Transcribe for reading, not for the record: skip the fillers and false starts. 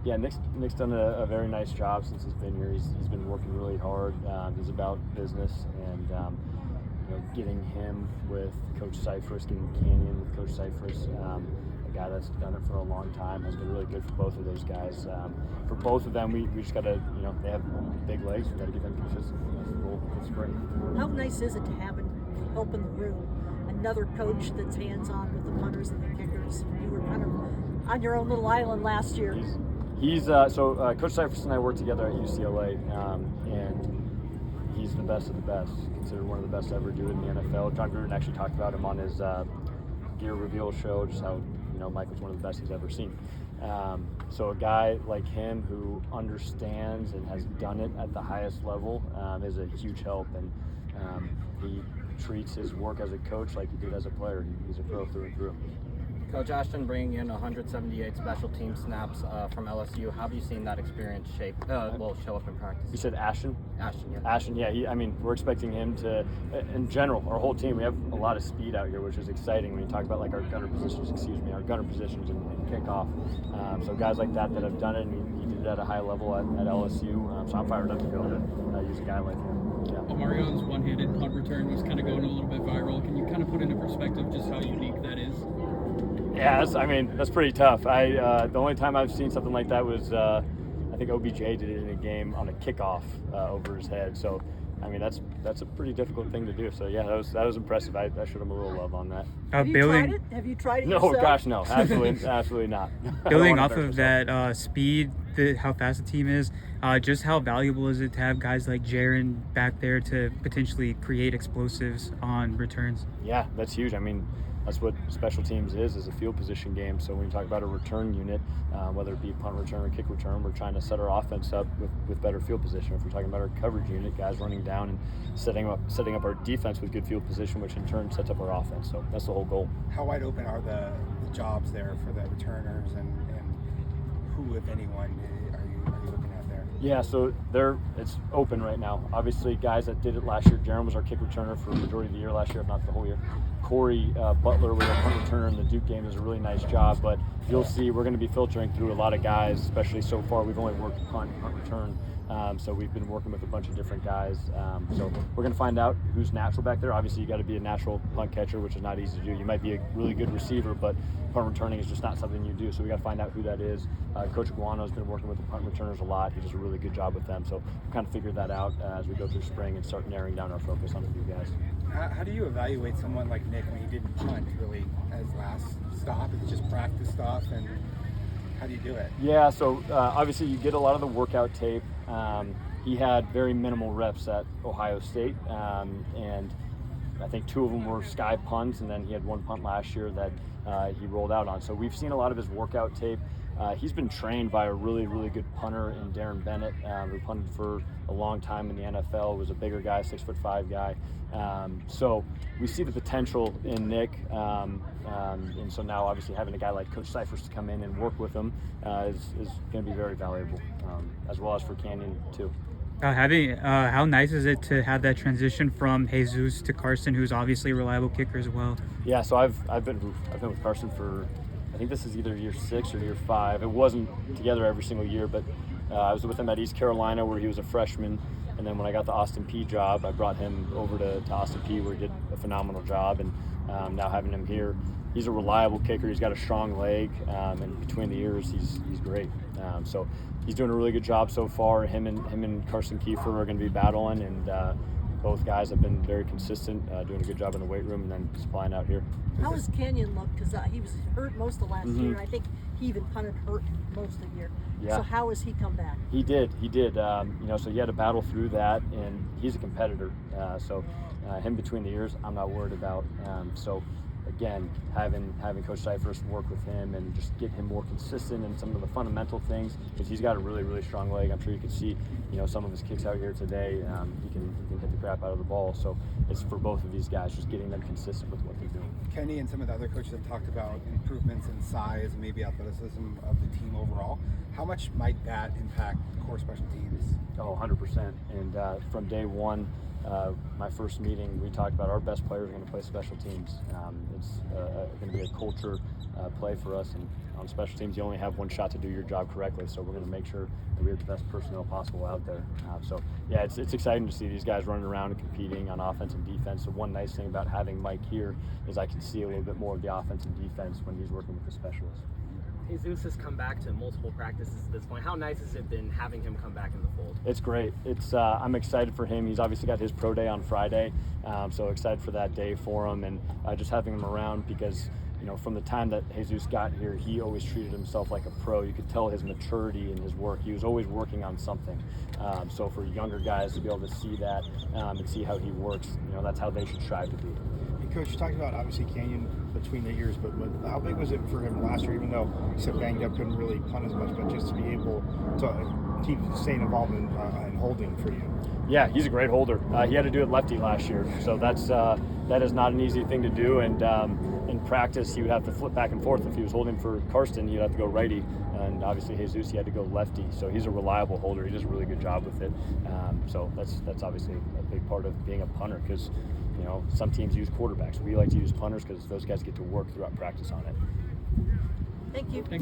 Yeah, Nick's done a very nice job since he's been here. He's been working really hard. He's about business, and getting him with Coach Cyphers, getting Canyon with Coach Cyphers, a guy that's done it for a long time, has been really good for both of those guys. For both of them, we just got to, they have big legs. We got to get them consistent as the goal for spring. How nice is it to have help in the room another coach that's hands-on with the punters and the kickers? You were kind of on your own little island last year. Coach Cyphers and I worked together at UCLA, and he's the best of the best. Considered one of the best to ever do it in the NFL. John Gruden actually talked about him on his gear reveal show, just how Mike was one of the best he's ever seen. So a guy like him who understands and has done it at the highest level is a huge help, and he treats his work as a coach like he did as a player. He's a pro through and through. Coach Ashton bringing in 178 special team snaps from LSU. How have you seen that experience show up in practice? You said Ashton? Ashton, yeah. Ashton, yeah. We're expecting him to, in general, our whole team, we have a lot of speed out here, which is exciting when you talk about like our gunner positions and kickoff. So guys like that have done it, and he did it at a high level at LSU. So I'm fired up to be able to use a guy like him. Yeah. Omarion's one-handed punt return was kind of going a little bit viral. Can you kind of put into perspective just how unique that is? Yeah, that's pretty tough. The only time I've seen something like that was I think OBJ did it in a game on a kickoff over his head. So that's a pretty difficult thing to do. So yeah, that was impressive. I showed him a little love on that. Have you tried it? Have you tried it No, yourself? gosh, no, absolutely not. Building off of that speed, how fast the team is, just how valuable is it to have guys like Jaron back there to potentially create explosives on returns? Yeah, that's huge. That's what special teams is a field position game. So when you talk about a return unit, whether it be punt return or kick return, we're trying to set our offense up with better field position. If we're talking about our coverage unit, guys running down and setting up our defense with good field position, which in turn sets up our offense. So that's the whole goal. How wide open are the jobs there for the returners, and who, if anyone, are you looking at there? Yeah, so it's open right now. Obviously, guys that did it last year, Jaron was our kick returner for the majority of the year last year, if not the whole year. Corey Butler was our punt returner in the Duke game, does a really nice job, but you'll see we're going to be filtering through a lot of guys, especially so far. We've only worked punt return, so we've been working with a bunch of different guys. So we're going to find out who's natural back there. Obviously, you got to be a natural punt catcher, which is not easy to do. You might be a really good receiver, but punt returning is just not something you do, so we got to find out who that is. Coach Guano's been working with the punt returners a lot. He does a really good job with them, so we'll kind of figure that out as we go through spring and start narrowing down our focus on a few guys. How do you evaluate someone like Nick when he didn't punt really as last stop? It's just practice stuff, and how do you do it? Yeah, so obviously you get a lot of the workout tape. He had very minimal reps at Ohio State, and I think 2 of them were sky punts, and then he had 1 punt last year that he rolled out on. So we've seen a lot of his workout tape. He's been trained by a really, really good punter in Darren Bennett, who punted for a long time in the NFL, was a bigger guy, 6'5" guy. So we see the potential in Nick, and so now obviously having a guy like Coach Cyphers to come in and work with him is going to be very valuable, as well as for Canyon too. How nice is it to have that transition from Jesus to Carson, who's obviously a reliable kicker as well? Yeah, so I've been with Carson for, I think this is either year 6 or year 5. It wasn't together every single year, but I was with him at East Carolina where he was a freshman, and then when I got the Austin Peay job, I brought him over to Austin Peay where he did a phenomenal job, and now having him here, he's a reliable kicker. He's got a strong leg, and between the ears, he's great. So he's doing a really good job so far. Him and Carson Kiefer are going to be battling, and both guys have been very consistent, doing a good job in the weight room and then supplying out here. How has Canyon looked? Because he was hurt most of last year, and I think he even punted hurt most of the year. Yeah. So how has he come back? He did. So he had to battle through that, and he's a competitor. So him between the ears, I'm not worried about. So again, having Coach Cyphers work with him and just get him more consistent in some of the fundamental things, because he's got a really, really strong leg. I'm sure you can see, some of his kicks out here today. He can hit the crap out of the ball. So it's for both of these guys, just getting them consistent with what they're doing. Kenny and some of the other coaches have talked about improvements in size and maybe athleticism of the team overall. How much might that impact core special teams? Oh, 100%. And from day one, my first meeting, we talked about our best players are going to play special teams. It's going to be a culture play for us, and on special teams, you only have one shot to do your job correctly. So we're going to make sure that we have the best personnel possible out there. So yeah, it's exciting to see these guys running around and competing on offense and defense. So one nice thing about having Mike here is I can see a little bit more of the offense and defense when he's working with the specialists. Jesus has come back to multiple practices at this point. How nice has it been having him come back in the fold? It's great. I'm excited for him. He's obviously got his pro day on Friday, so excited for that day for him, and just having him around because, you know, from the time that Jesus got here, he always treated himself like a pro. You could tell his maturity in his work. He was always working on something. So for younger guys to be able to see that and see how he works, you know, that's how they should strive to be. Coach, you talked about obviously Canyon between the years, but how big was it for him last year? Even though he said banged up, couldn't really punt as much, but just to be able to keep staying involved in holding for you. Yeah, he's a great holder. He had to do it lefty last year, so that is not an easy thing to do. And in practice, he would have to flip back and forth. If he was holding for Karsten, he'd have to go righty, and obviously Jesus, he had to go lefty. So he's a reliable holder. He does a really good job with it. So that's obviously a big part of being a punter because, you know, some teams use quarterbacks. We like to use punters because those guys get to work throughout practice on it. Thank you.